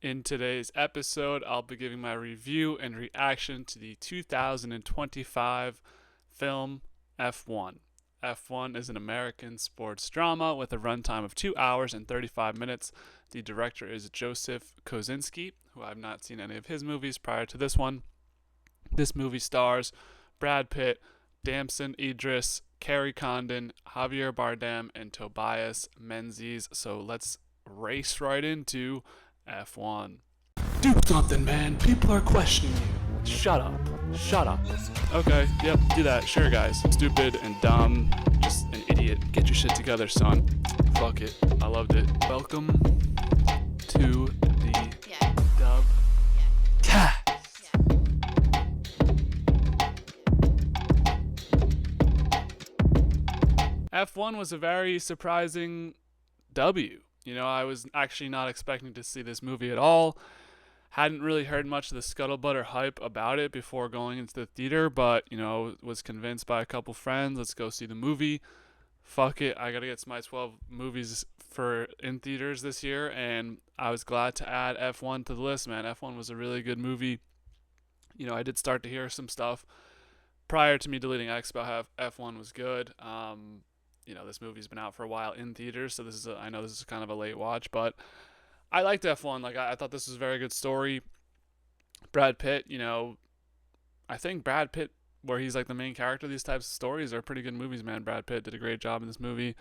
In today's episode, I'll be giving my review and reaction to the 2025 film F1. F1 is an American sports drama with a runtime of 2 hours and 35 minutes. The director is Joseph Kosinski, who I've not seen any of his movies prior to this one. This movie stars Brad Pitt, Damson Idris, Carrie Condon, Javier Bardem, and Tobias Menzies. So let's race right into F1. Do something, man. People are questioning you. Shut up. Shut up. Okay, yep, do that. Sure, guys. Stupid and dumb. Just an idiot. Get your shit together, son. Fuck it. I loved it. Welcome to the dub cast. F1 was a very surprising W. I was actually not expecting to see this movie at all. Hadn't really heard much of the scuttlebutt or hype about it before going into the theater, but, was convinced by a couple friends, let's go see the movie. Fuck it, I gotta get my 12 movies for in theaters this year, and I was glad to add F1 to the list, man. F1 was a really good movie. I did start to hear some stuff prior to me deleting X about how F1 was good. This movie's been out for a while in theaters, so I know this is kind of a late watch, but I liked F1. I thought this was a very good story. Brad Pitt, I think Brad Pitt, where he's like the main character of these types of stories, are pretty good movies, man. Brad Pitt did a great job in this movie.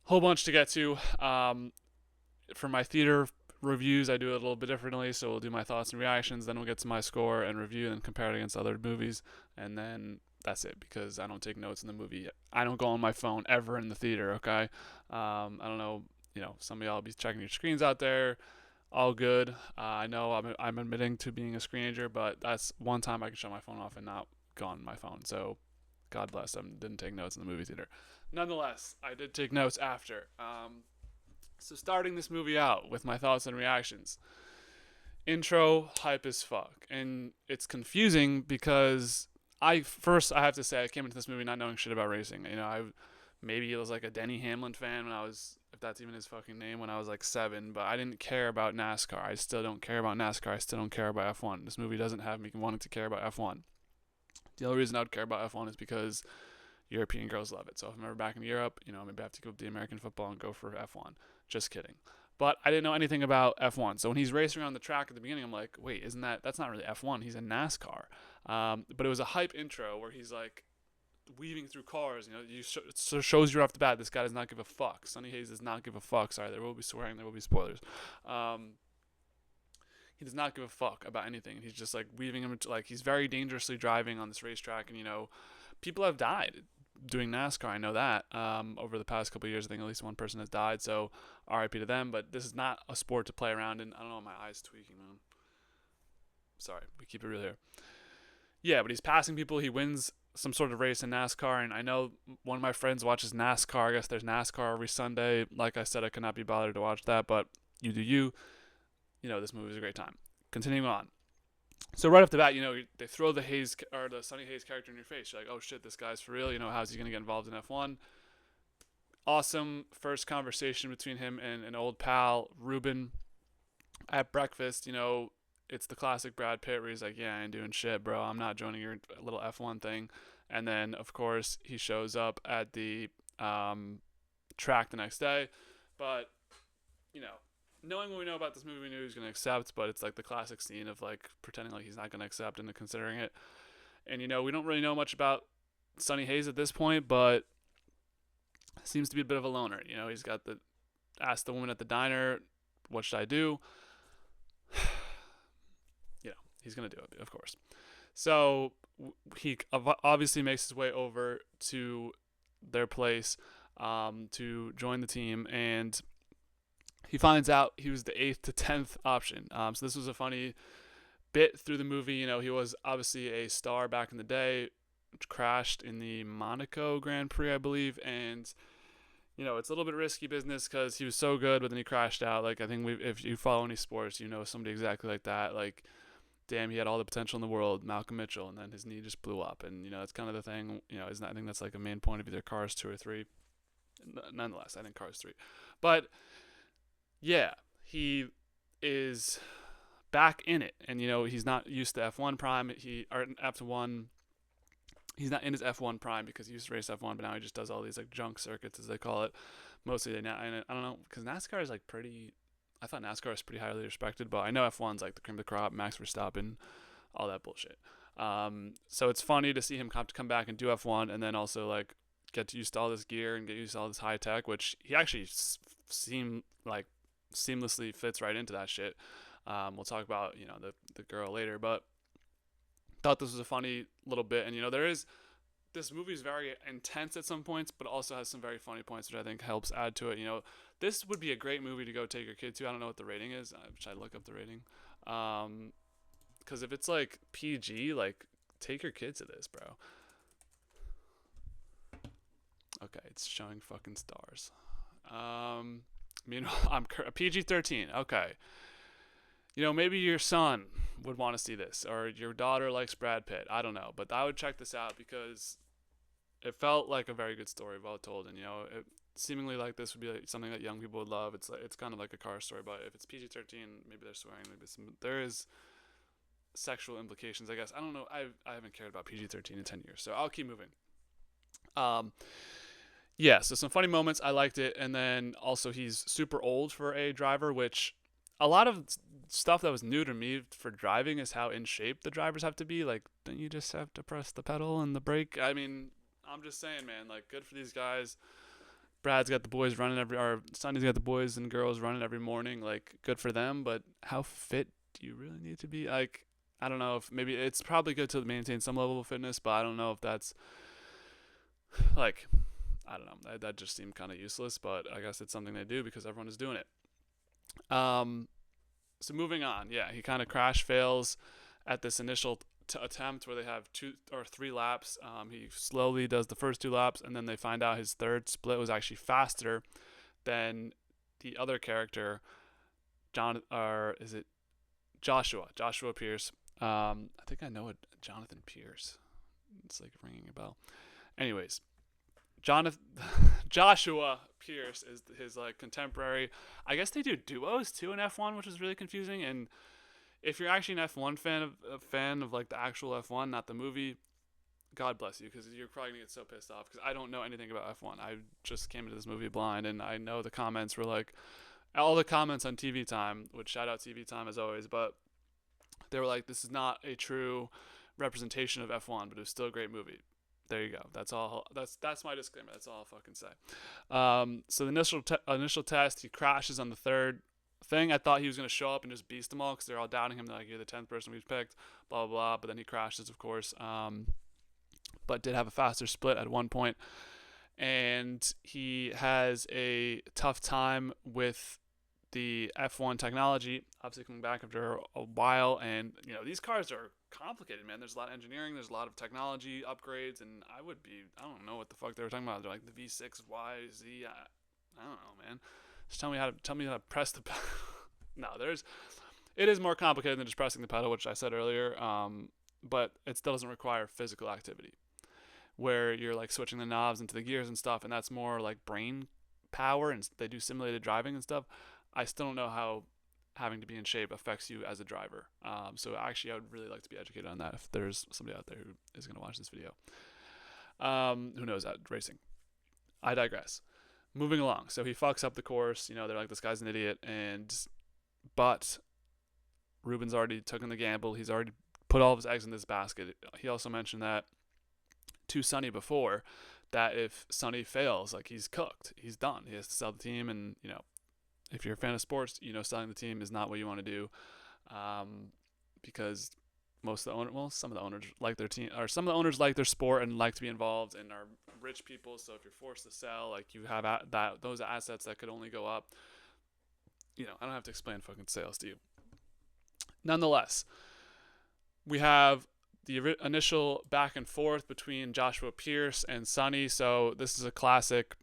Whole bunch to get to. For my theater reviews, I do it a little bit differently, so we'll do my thoughts and reactions, then we'll get to my score and review and compare it against other movies, and then that's it, because I don't take notes in the movie. I don't go on my phone ever in the theater, okay? I don't know, some of y'all be checking your screens out there. All good. I know I'm admitting to being a screenager, but that's one time I can shut my phone off and not go on my phone. So, God bless. I didn't take notes in the movie theater. Nonetheless, I did take notes after. So starting this movie out with my thoughts and reactions. Intro hype as fuck, and it's confusing because I have to say I came into this movie not knowing shit about racing. Maybe it was like a Denny Hamlin fan when I was, if that's even his fucking name, when I was like 7, but I didn't care about NASCAR. I still don't care about NASCAR. I still don't care about F1. This movie doesn't have me wanting to care about F1. The only reason I would care about F1 is because European girls love it. So if I'm ever back in Europe, maybe I have to go to the American football and go for F1. Just kidding. But I didn't know anything about F1. So when he's racing around the track at the beginning, I'm like, wait, that's not really F1. He's in NASCAR. But it was a hype intro where he's like weaving through cars. It shows you off the bat this guy does not give a fuck. Sonny Hayes does not give a fuck. Sorry, there will be swearing, there will be spoilers. He does not give a fuck about anything. He's just like weaving him into, like, he's very dangerously driving on this racetrack, and people have died doing NASCAR. I know that. Over the past couple of years, I think at least one person has died. So RIP to them. But this is not a sport to play around in. I don't know. My eyes tweaking, man. Sorry, we keep it real here. Yeah, but he's passing people. He wins some sort of race in NASCAR, and I know one of my friends watches NASCAR. I guess there's NASCAR every Sunday. Like I said, I could not be bothered to watch that, but you do you. This movie was a great time. Continuing on. So right off the bat, they throw the Hayes or the Sonny Hayes character in your face. You're like, oh shit, this guy's for real. How's he gonna get involved in F1? Awesome first conversation between him and an old pal, Ruben, at breakfast. It's the classic Brad Pitt where he's like, yeah, I ain't doing shit, bro. I'm not joining your little F1 thing. And then, of course, he shows up at the track the next day. But, knowing what we know about this movie, we knew he was going to accept, but it's like the classic scene of like pretending like he's not going to accept and considering it. And, we don't really know much about Sonny Hayes at this point, but seems to be a bit of a loner. He's got asked the woman at the diner, what should I do? He's going to do it, of course. So he obviously makes his way over to their place to join the team, and he finds out he was the 8th to 10th option. So this was a funny bit through the movie. He was obviously a star back in the day, which crashed in the Monaco Grand Prix, I believe, and it's a little bit risky business because he was so good, but then he crashed out. Like, I think if you follow any sports, somebody exactly like that. Like, damn, he had all the potential in the world, Malcolm Mitchell, and then his knee just blew up. And, that's kind of the thing, I think that's like a main point of either Cars 2 or 3. Nonetheless, I think Cars 3. But, yeah, he is back in it, and he's not used to F1 Prime. F1. He's not in his F1 Prime because he used to race F1, but now he just does all these like junk circuits as they call it. Mostly, and I don't know, because NASCAR is like pretty. I thought NASCAR is pretty highly respected, but I know F1's like the cream of the crop, Max Verstappen, all that bullshit. So it's funny to see him come back and do F1, and then also like get used to all this gear and get used to all this high tech, which he actually seem like seamlessly fits right into that shit. We'll talk about the girl later, but thought this was a funny little bit, and this movie is very intense at some points, but also has some very funny points, which I think helps add to it. This would be a great movie to go take your kid to. I don't know what the rating is. Should I look up the rating? Because if it's like PG, like take your kids to this, bro. Okay, it's showing fucking stars. Meanwhile, I'm PG-13. Okay. Maybe your son would want to see this, or your daughter likes Brad Pitt. I don't know, but I would check this out because it felt like a very good story, well told, and it seemingly like this would be like something that young people would love. It's kind of like a car story, but if it's PG-13, maybe they're swearing, there is sexual implications, I guess. I don't know. I haven't cared about PG-13 in 10 years, so I'll keep moving. Yeah, so some funny moments. I liked it, and then also he's super old for a driver, which a lot of stuff that was new to me for driving is how in shape the drivers have to be. Like, don't you just have to press the pedal and the brake? I mean, I'm just saying, man, like, good for these guys. Brad's got the boys running or Sonny's got the boys and girls running every morning. Like, good for them, but how fit do you really need to be? Like, I don't know if maybe it's probably good to maintain some level of fitness, but I don't know if that's like, I don't know. That just seemed kind of useless, but I guess it's something they do because everyone is doing it. So moving on, yeah, he kind of crash fails at this initial attempt where they have 2 or 3 laps. He slowly does the first 2 laps, and then they find out his third split was actually faster than the other character, is it Joshua Pierce. I think I know it. Jonathan Pierce. It's like ringing a bell. Anyways, Joshua Pierce is his like contemporary. I guess they do duos too in F1, which is really confusing. And if you're actually an F1 fan of like the actual F1, not the movie, God bless you, because you're probably gonna get so pissed off. Because I don't know anything about F1. I just came into this movie blind, and I know the comments were like all the comments on TV Time, which shout out TV Time as always, but they were like, this is not a true representation of F1, but it was still a great movie. There you go. That's all. That's my disclaimer. That's all I'll fucking say. So the initial test, he crashes on the third thing. I thought he was gonna show up and just beast them all because they're all doubting him. They're like, you're the 10th person we've picked, blah blah blah. But then he crashes, of course. But did have a faster split at one point, and he has a tough time with the F1 technology, obviously coming back after a while. And these cars are complicated, man. There's a lot of engineering, there's a lot of technology upgrades, and I don't know what the fuck they were talking about. They're like the V6YZ. I don't know, man. Just tell me how to press the pedal. No, it is more complicated than just pressing the pedal, which I said earlier. But it still doesn't require physical activity, where you're like switching the knobs into the gears and stuff, and that's more like brain power, and they do simulated driving and stuff. I still don't know how having to be in shape affects you as a driver. So actually, I would really like to be educated on that if there's somebody out there who is going to watch this video. Who knows that racing. I digress. Moving along. So he fucks up the course. They're like, this guy's an idiot. But Ruben's already taken the gamble. He's already put all of his eggs in this basket. He also mentioned that to Sonny before, that if Sonny fails, like, he's cooked. He's done. He has to sell the team, and if you're a fan of sports, selling the team is not what you want to do, because some of the owners like their team, or some of the owners like their sport and like to be involved and are rich people. So if you're forced to sell, like, you have those assets that could only go up. I don't have to explain fucking sales to you. Nonetheless, we have the initial back and forth between Joshua Pierce and Sonny. So this is a classic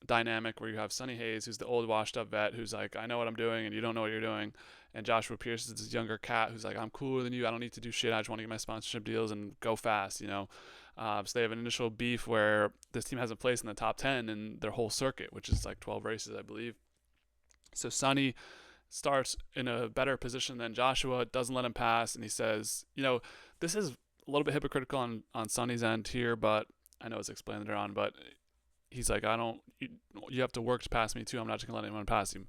dynamic where you have Sonny Hayes, who's the old washed up vet, who's like, I know what I'm doing and you don't know what you're doing, and Joshua Pierce is this younger cat who's like, I'm cooler than you, I don't need to do shit, I just want to get my sponsorship deals and go fast. So they have an initial beef where this team hasn't placed in the top 10 in their whole circuit, which is like 12 races, I believe. So Sonny starts in a better position than Joshua, doesn't let him pass, and he says, this is a little bit hypocritical on Sonny's end here, but I know it's explained later on, but he's like, you have to work to pass me too. I'm not just going to let anyone pass you.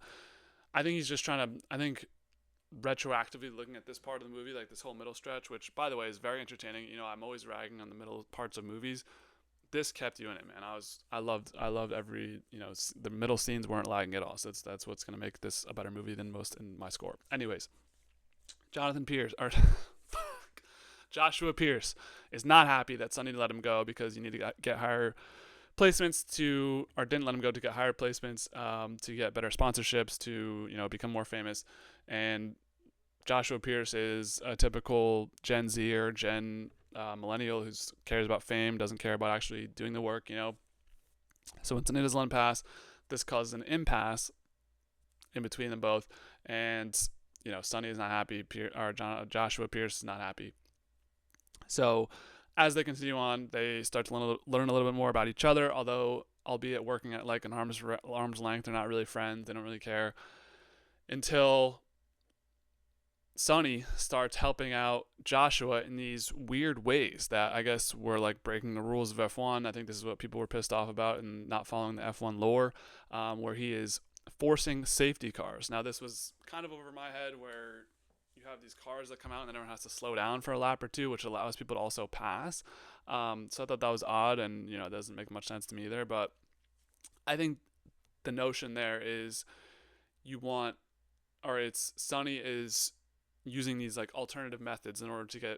I think he's just trying to, retroactively looking at this part of the movie, like this whole middle stretch, which by the way is very entertaining. I'm always ragging on the middle parts of movies. This kept you in it, man. I loved every, the middle scenes weren't lagging at all. So that's what's going to make this a better movie than most in my score. Anyways, Joshua Pierce is not happy that Sonny let him go because you need to get higher placements or didn't let him go to get higher placements, to get better sponsorships, to, become more famous. And Joshua Pierce is a typical Gen Z or Gen millennial who cares about fame, doesn't care about actually doing the work, So when Sonny doesn't let him pass, this causes an impasse in between them both. And, Sonny is not happy, Joshua Pierce is not happy. So as they continue on, they start to learn a little bit more about each other, although, albeit working at like an arm's length, they're not really friends, they don't really care, until Sonny starts helping out Joshua in these weird ways that I guess were like breaking the rules of F1. I think this is what people were pissed off about and not following the F1 lore, where he is forcing safety cars. Now, this was kind of over my head where you have these cars that come out and then everyone has to slow down for a lap or two, which allows people to also pass. So I thought that was odd, and it doesn't make much sense to me either. But I think the notion there is Sonny is using these like alternative methods in order to get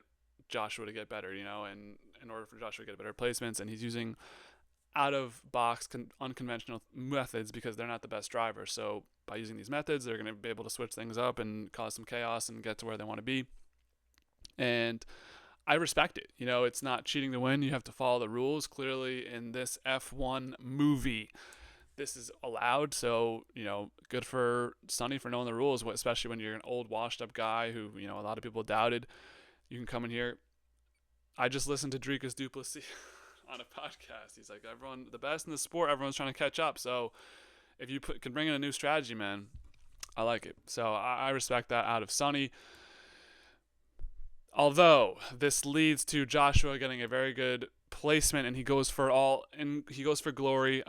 Joshua to get better, and in order for Joshua to get better placements, and he's using out of box unconventional methods because they're not the best drivers. So by using these methods, they're going to be able to switch things up and cause some chaos and get to where they want to be. And I respect it. It's not cheating to win. You have to follow the rules. Clearly in this F1 movie, this is allowed. So, good for Sonny for knowing the rules, especially when you're an old washed up guy who, a lot of people doubted. You can come in here. I just listened to Dricus du Plessis on a podcast. He's like, everyone, the best in the sport, everyone's trying to catch up. So if you can bring in a new strategy, man, I like it. So I respect that out of Sonny. Although this leads to Joshua getting a very good placement, and he goes for glory.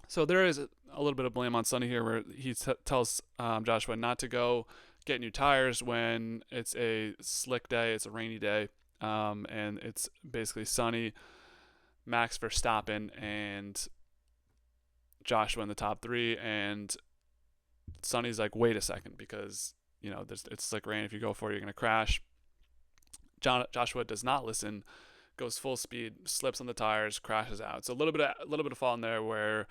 So there is a little bit of blame on Sonny here, where he tells Joshua not to go get new tires when it's a slick day, it's a rainy day, and it's basically Sonny, Max Verstappen, and Joshua in the top three. And Sonny's like, wait a second, because it's slick rain. If you go for it, you're gonna crash. Joshua does not listen, goes full speed, slips on the tires, crashes out. It's a little bit of fall in there where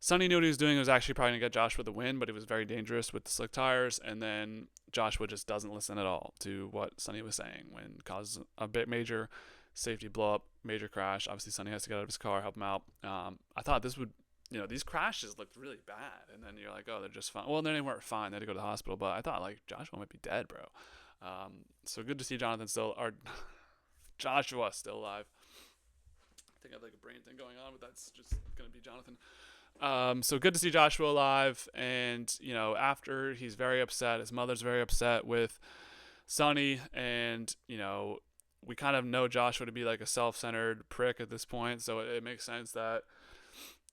Sonny knew what he was doing. It was actually probably going to get Joshua the win, but it was very dangerous with the slick tires. And then Joshua just doesn't listen at all to what Sonny was saying, when it causes a bit major safety blow up, major crash. Obviously, Sonny has to get out of his car, help him out. I thought this would, these crashes looked really bad. And then you're like, oh, they're just fine. Well, then they weren't fine. They had to go to the hospital. But I thought, like, Joshua might be dead, bro. So good to see Joshua still alive. I think I have like a brain thing going on, but that's just going to be Jonathan. So good to see Joshua alive. And, after he's very upset, his mother's very upset with Sonny. And, we kind of know Joshua to be like a self-centered prick at this point. So it makes sense that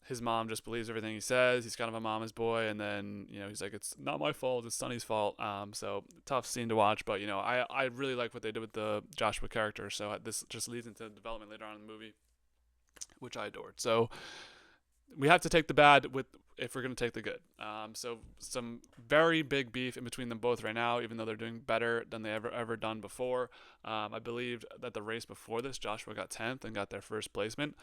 his mom just believes everything he says. He's kind of a mama's boy. And then, he's like, it's not my fault, it's Sonny's fault. So tough scene to watch. But, I really like what they did with the Joshua character. So this just leads into development later on in the movie, which I adored. So we have to take the bad if we're going to take the good. So some very big beef in between them both right now, even though they're doing better than they ever done before. I believed that the race before this, Joshua got 10th and got their first placement.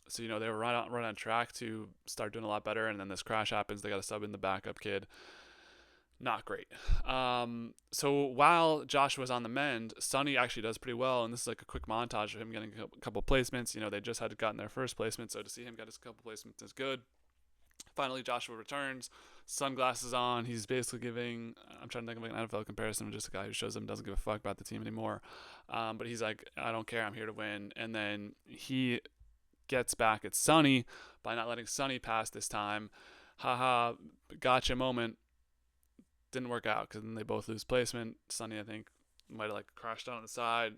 So, they were right on track to start doing a lot better. And then this crash happens. They got to sub in the backup kid. Not great. So while Joshua's on the mend, Sonny actually does pretty well. And this is like a quick montage of him getting a couple placements. They just had gotten their first placement. So to see him get his couple placements is good. Finally, Joshua returns, sunglasses on. He's basically giving, I'm trying to think of an NFL comparison of just a guy who shows up and doesn't give a fuck about the team anymore. But he's like, I don't care, I'm here to win. And then he gets back at Sonny by not letting Sonny pass this time, haha, gotcha moment didn't work out because then they both lose placement. Sonny, I think, might have like crashed on the side.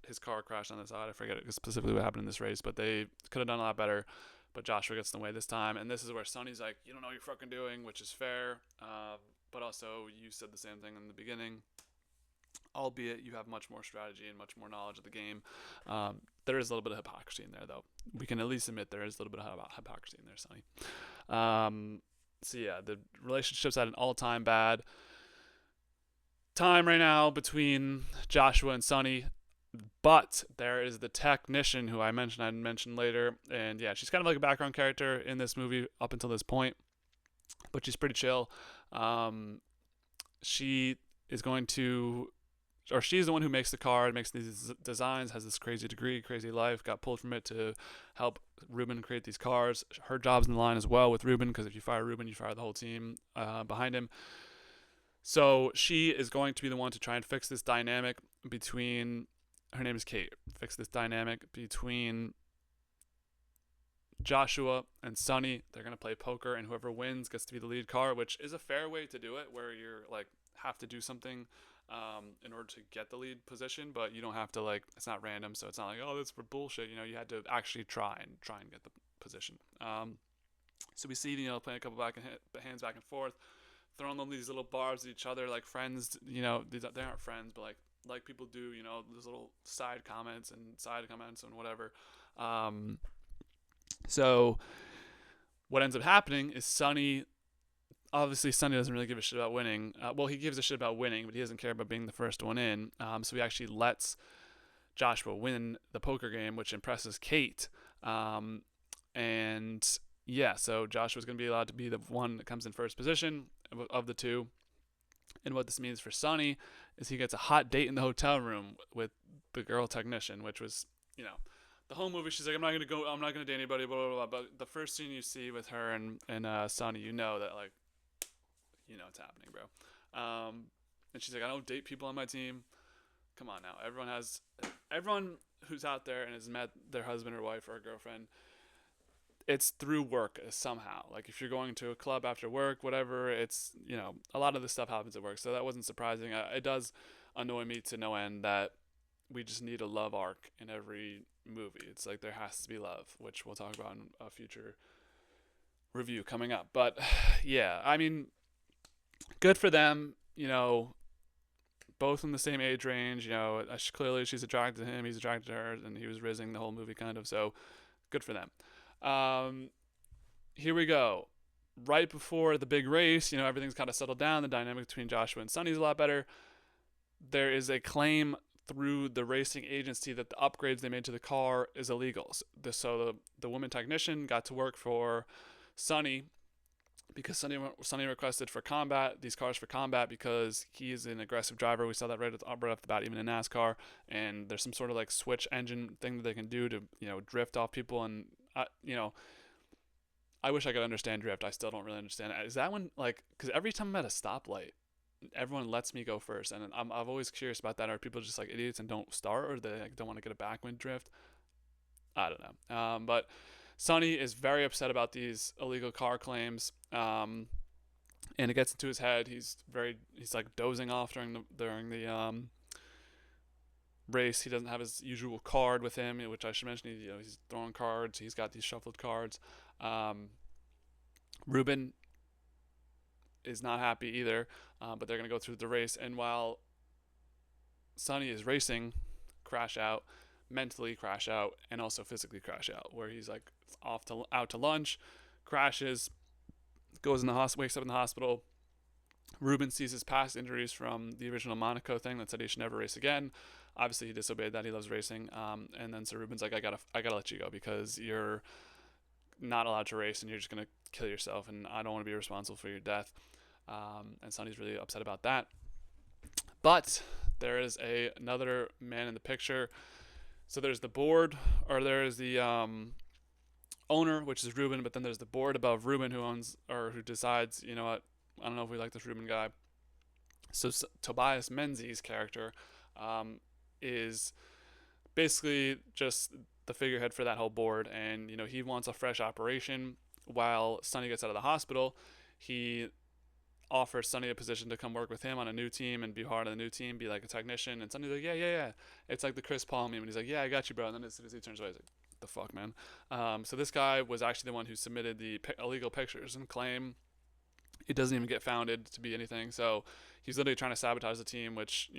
His car crashed on the side. I forget specifically what happened in this race, but they could have done a lot better. But Joshua gets in the way this time, and this is where Sonny's like, "You don't know what you're fucking doing," which is fair. But also, you said the same thing in the beginning. Albeit you have much more strategy and much more knowledge of the game. There is a little bit of hypocrisy in there, though. We can at least admit there is a little bit of hypocrisy in there, Sonny. So yeah, the relationship's at an all-time bad time right now between Joshua and Sonny. But there is the technician who I'd mention later, and yeah, she's kind of like a background character in this movie up until this point, but she's pretty chill. She is going to, or she's the one who makes the car, makes these designs, has this crazy degree, crazy life, got pulled from it to help Ruben create these cars. Her job's in the line as well with Ruben, because if you fire Ruben, you fire the whole team behind him. So she is going to be the one to try and fix this dynamic between, her name is Kate, fix this dynamic between Joshua and Sonny. They're going to play poker, and whoever wins gets to be the lead car, which is a fair way to do it, where you're like, have to do something in order to get the lead position, but you don't have to, like, it's not random, so it's not like, oh, that's for bullshit. You had to actually try and get the position. So we see, playing a couple hands back and forth, throwing them these little barbs at each other like friends. They aren't friends, but like people do. Those little side comments and whatever. So what ends up happening is Sonny doesn't really give a shit about winning. Well, he gives a shit about winning, but he doesn't care about being the first one in. So he actually lets Joshua win the poker game, which impresses Kate. And yeah, so Joshua's going to be allowed to be the one that comes in first position of the two. And what this means for Sonny is he gets a hot date in the hotel room with the girl technician, which was, the whole movie, she's like, I'm not gonna date anybody, blah blah blah. But the first scene you see with her and Sonny, that, like, it's happening, bro. And she's like, I don't date people on my team. Come on now, everyone who's out there and has met their husband or wife or girlfriend, it's through work somehow. Like, if you're going to a club after work, whatever, it's, a lot of this stuff happens at work. So that wasn't surprising. It does annoy me to no end that we just need a love arc in every movie. It's like there has to be love, which we'll talk about in a future review coming up. But yeah, I mean, good for them. Both in the same age range. Clearly she's attracted to him, he's attracted to her, and he was rizzing the whole movie kind of. So good for them. Here we go. Right before the big race, everything's kind of settled down. The dynamic between Joshua and Sonny's a lot better. There is a claim through the racing agency that the upgrades they made to the car is illegal. So the woman technician got to work for Sonny because Sonny requested these cars for combat, because he is an aggressive driver. We saw that right off the bat, even in NASCAR. And there's some sort of like switch engine thing that they can do to drift off people. And I wish I could understand drift. I still don't really understand it. Is that when, like, because every time I'm at a stoplight, everyone lets me go first, and I'm always curious about that. Are people just like idiots and don't start, or they, like, don't want to get a backwind drift? I don't know. But Sonny is very upset about these illegal car claims, and it gets into his head. He's like dozing off during the race. He doesn't have his usual card with him, which I should mention. He's throwing cards. He's got these shuffled cards. Ruben is not happy either, but they're going to go through the race. And while Sonny is racing, mentally crash out, and also physically crash out, where he's like out to lunch, crashes, goes in the hospital, wakes up in the hospital. Ruben sees his past injuries from the original Monaco thing that said he should never race again. Obviously, he disobeyed that. He loves racing. And then so Ruben's like, I gotta let you go, because you're not allowed to race and you're just gonna kill yourself, and I don't want to be responsible for your death. And Sonny's really upset about that. But there is another man in the picture. So there's the board, or there's the owner, which is Ruben, but then there's the board above Ruben who decides, I don't know if we like this Ruben guy. So Tobias Menzies' character is basically just the figurehead for that whole board, and he wants a fresh operation, while Sonny gets out of the hospital, he offers Sonny a position to come work with him on a new team and be hard on the new team, be like a technician. And Sonny's like, yeah, yeah, yeah. It's like the Chris Paul meme. And he's like, yeah, I got you, bro. And then as soon as he turns away, he's like, the fuck, man. So this guy was actually the one who submitted the illegal pictures and claim it doesn't even get founded to be anything. So he's literally trying to sabotage the team, which,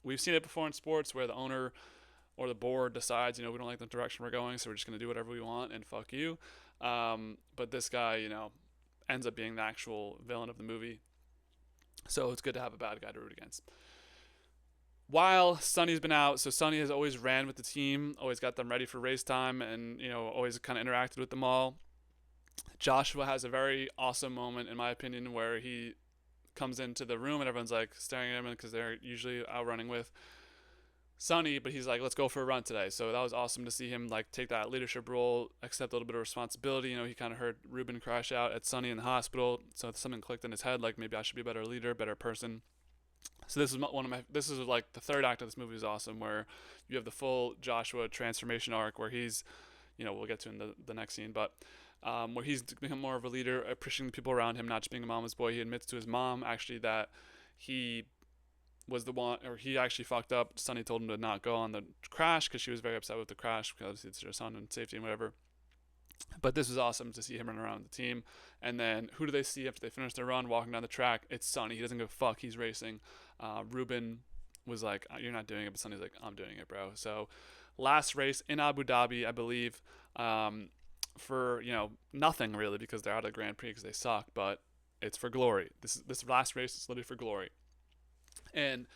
we've seen it before in sports where the owner or the board decides, we don't like the direction we're going, so we're just going to do whatever we want and fuck you. But this guy, ends up being the actual villain of the movie. So it's good to have a bad guy to root against. While Sonny's been out, so Sonny has always ran with the team, always got them ready for race time, and always kind of interacted with them all. Joshua has a very awesome moment, in my opinion, where he comes into the room and everyone's like staring at him because they're usually out running with Sonny, but he's like, let's go for a run today. So that was awesome to see him like take that leadership role, accept a little bit of responsibility. He kind of heard Ruben crash out at Sonny in the hospital, so something clicked in his head, like maybe I should be a better leader, better person. So this is like the third act of this movie is awesome, where you have the full Joshua transformation arc where he's, we'll get to in the next scene, but where he's become more of a leader, appreciating the people around him, not just being a mama's boy. He admits to his mom actually that he was the one, or he actually fucked up. Sonny told him to not go on the crash because she was very upset with the crash because it's her son and safety and whatever. But this was awesome to see him run around with the team. And then who do they see after they finish their run walking down the track? It's Sonny. He doesn't give a fuck. He's racing. Ruben was like, you're not doing it, but Sonny's like, I'm doing it, bro. So last race in Abu Dhabi, I believe, for nothing really because they're out of the Grand Prix because they suck, but it's for glory. This last race is literally for glory. And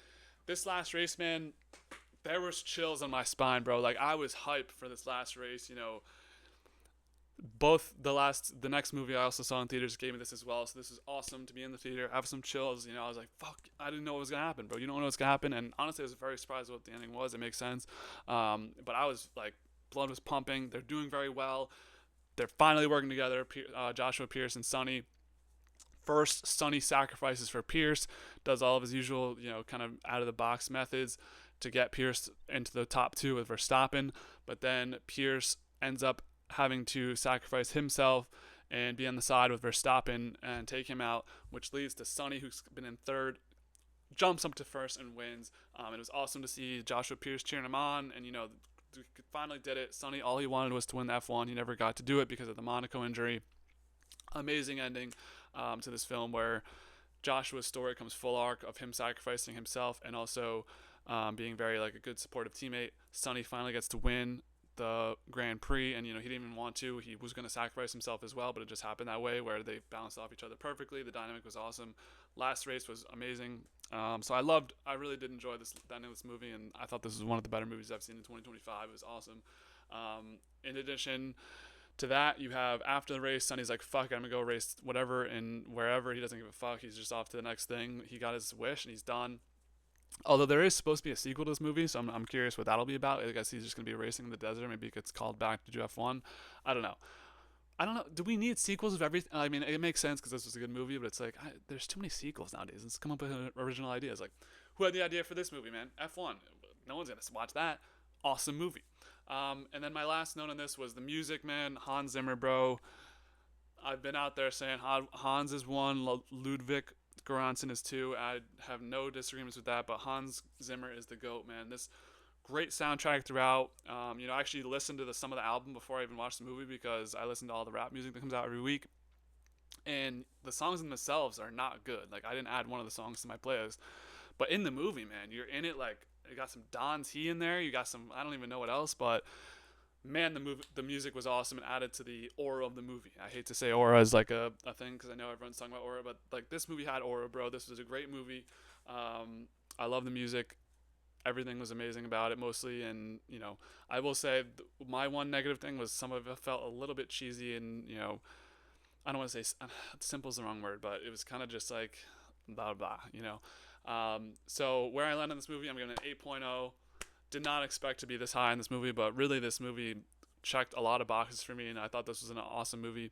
this last race, man, there was chills on my spine, bro. Like I was hyped for this last race. Both the next movie I also saw in theaters gave me this as well. So this is awesome to be in the theater, have some chills. I was like, fuck, I didn't know what was gonna happen, bro. You don't know what's gonna happen. And honestly, I was very surprised what the ending was. It makes sense. But I was like, blood was pumping. They're doing very well. They're finally working together. Joshua Pierce and Sonny. First, Sonny sacrifices for Pierce, does all of his usual, kind of out of the box methods to get Pierce into the top two with Verstappen. But then Pierce ends up having to sacrifice himself and be on the side with Verstappen and take him out, which leads to Sonny, who's been in third, jumps up to first and wins. It was awesome to see Joshua Pierce cheering him on, and finally did it. Sonny, all he wanted was to win the F1. He never got to do it because of the Monaco injury. Amazing ending to this film where Joshua's story comes full arc of him sacrificing himself and also being very like a good supportive teammate. Sonny finally gets to win the Grand Prix, and he didn't even want to. He was going to sacrifice himself as well, but it just happened that way where they bounced off each other perfectly. The dynamic was awesome. Last race was amazing. So I really did enjoy the ending of this movie, and I thought this was one of the better movies I've seen in 2025. It was awesome. In addition to that, you have after the race, Sonny's like, fuck, I'm gonna go race whatever and wherever. He doesn't give a fuck. He's just off to the next thing. He got his wish and he's done. Although there is supposed to be a sequel to this movie, so I'm curious what that'll be about. I guess he's just gonna be racing in the desert. Maybe it gets called back to do F1. I don't know. Do we need sequels of everything? I mean, it makes sense because this was a good movie, but it's like there's too many sequels nowadays. Let's come up with original ideas. Like, who had the idea for this movie, man? F1. No one's gonna watch that. Awesome movie. And then my last note on this was the music, man. Hans Zimmer, bro. I've been out there saying Hans is one, Ludwig Göransson is two. I have no disagreements with that, but Hans Zimmer is the GOAT, man. This great soundtrack throughout. I actually listened to some of the album before I even watched the movie because I listen to all the rap music that comes out every week. And the songs in themselves are not good. Like, I didn't add one of the songs to my playlist. But in the movie, man, you're in it like, you got some Don T in there. You got some, I don't even know what else, but man, the music was awesome and added to the aura of the movie. I hate to say aura is like a thing because I know everyone's talking about aura, but like this movie had aura, bro. This was a great movie. I love the music. Everything was amazing about it mostly. And, I will say my one negative thing was some of it felt a little bit cheesy and, I don't want to say simple is the wrong word, but it was kind of just like blah, blah, so where I land on this movie, I'm giving it an 8.0. Did not expect to be this high in this movie, but really this movie checked a lot of boxes for me, and I thought this was an awesome movie.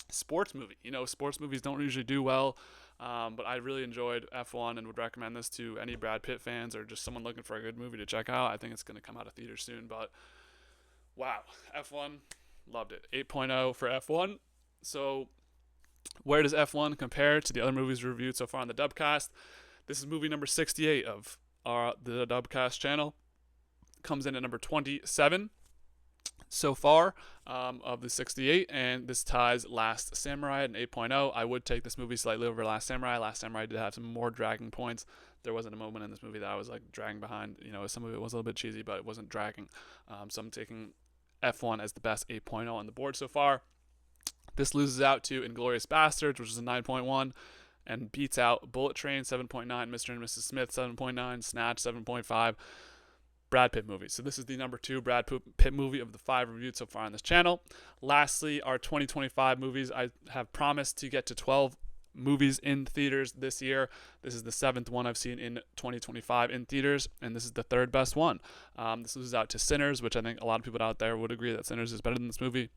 Sports movie. Sports movies don't usually do well, but I really enjoyed F1 and would recommend this to any Brad Pitt fans or just someone looking for a good movie to check out. I think it's going to come out of theaters soon, but wow, F1, Loved it. 8.0 for F1. So where does F1 compare to the other movies reviewed so far on the Dubcast? This is movie number 68 of the Dubcast channel. Comes in at number 27 so far of the 68, and this ties Last Samurai at an 8.0. I would take this movie slightly over Last Samurai. Last Samurai did have some more dragging points. There wasn't a moment in this movie that I was like dragging behind. Some of it was a little bit cheesy, but it wasn't dragging. So I'm taking F1 as the best 8.0 on the board so far. This loses out to Inglourious Basterds, which is a 9.1, and beats out Bullet Train 7.9, Mr. and Mrs. Smith 7.9, Snatch 7.5. Brad Pitt movie. So this is the number 2 Brad Pitt movie of the 5 reviewed so far on this channel. Lastly, our 2025 movies. I have promised to get to 12 movies in theaters this year. This is the 7th one I've seen in 2025 in theaters, and this is the 3rd best one. This loses out to Sinners, which I think a lot of people out there would agree that Sinners is better than this movie.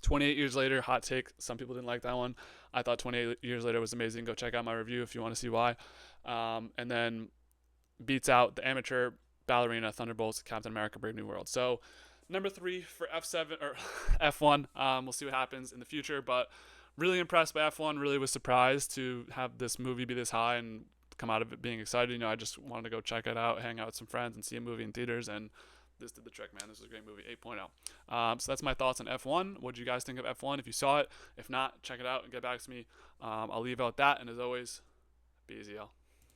28 Years Later, hot take. Some people didn't like that one. I thought 28 Years Later was amazing. Go check out my review if you want to see why. And then beats out The Amateur, Ballerina, Thunderbolts, Captain America, Brave New World. So number 3 for F7 or F1. We'll see what happens in the future, but really impressed by F1. Really was surprised to have this movie be this high and come out of it being excited. I just wanted to go check it out, hang out with some friends, and see a movie in theaters, and this did the trick, man. This was a great movie, 8.0. So that's my thoughts on F1. What did you guys think of F1? If you saw it, if not, check it out and get back to me. I'll leave out that, and as always, be easy, y'all.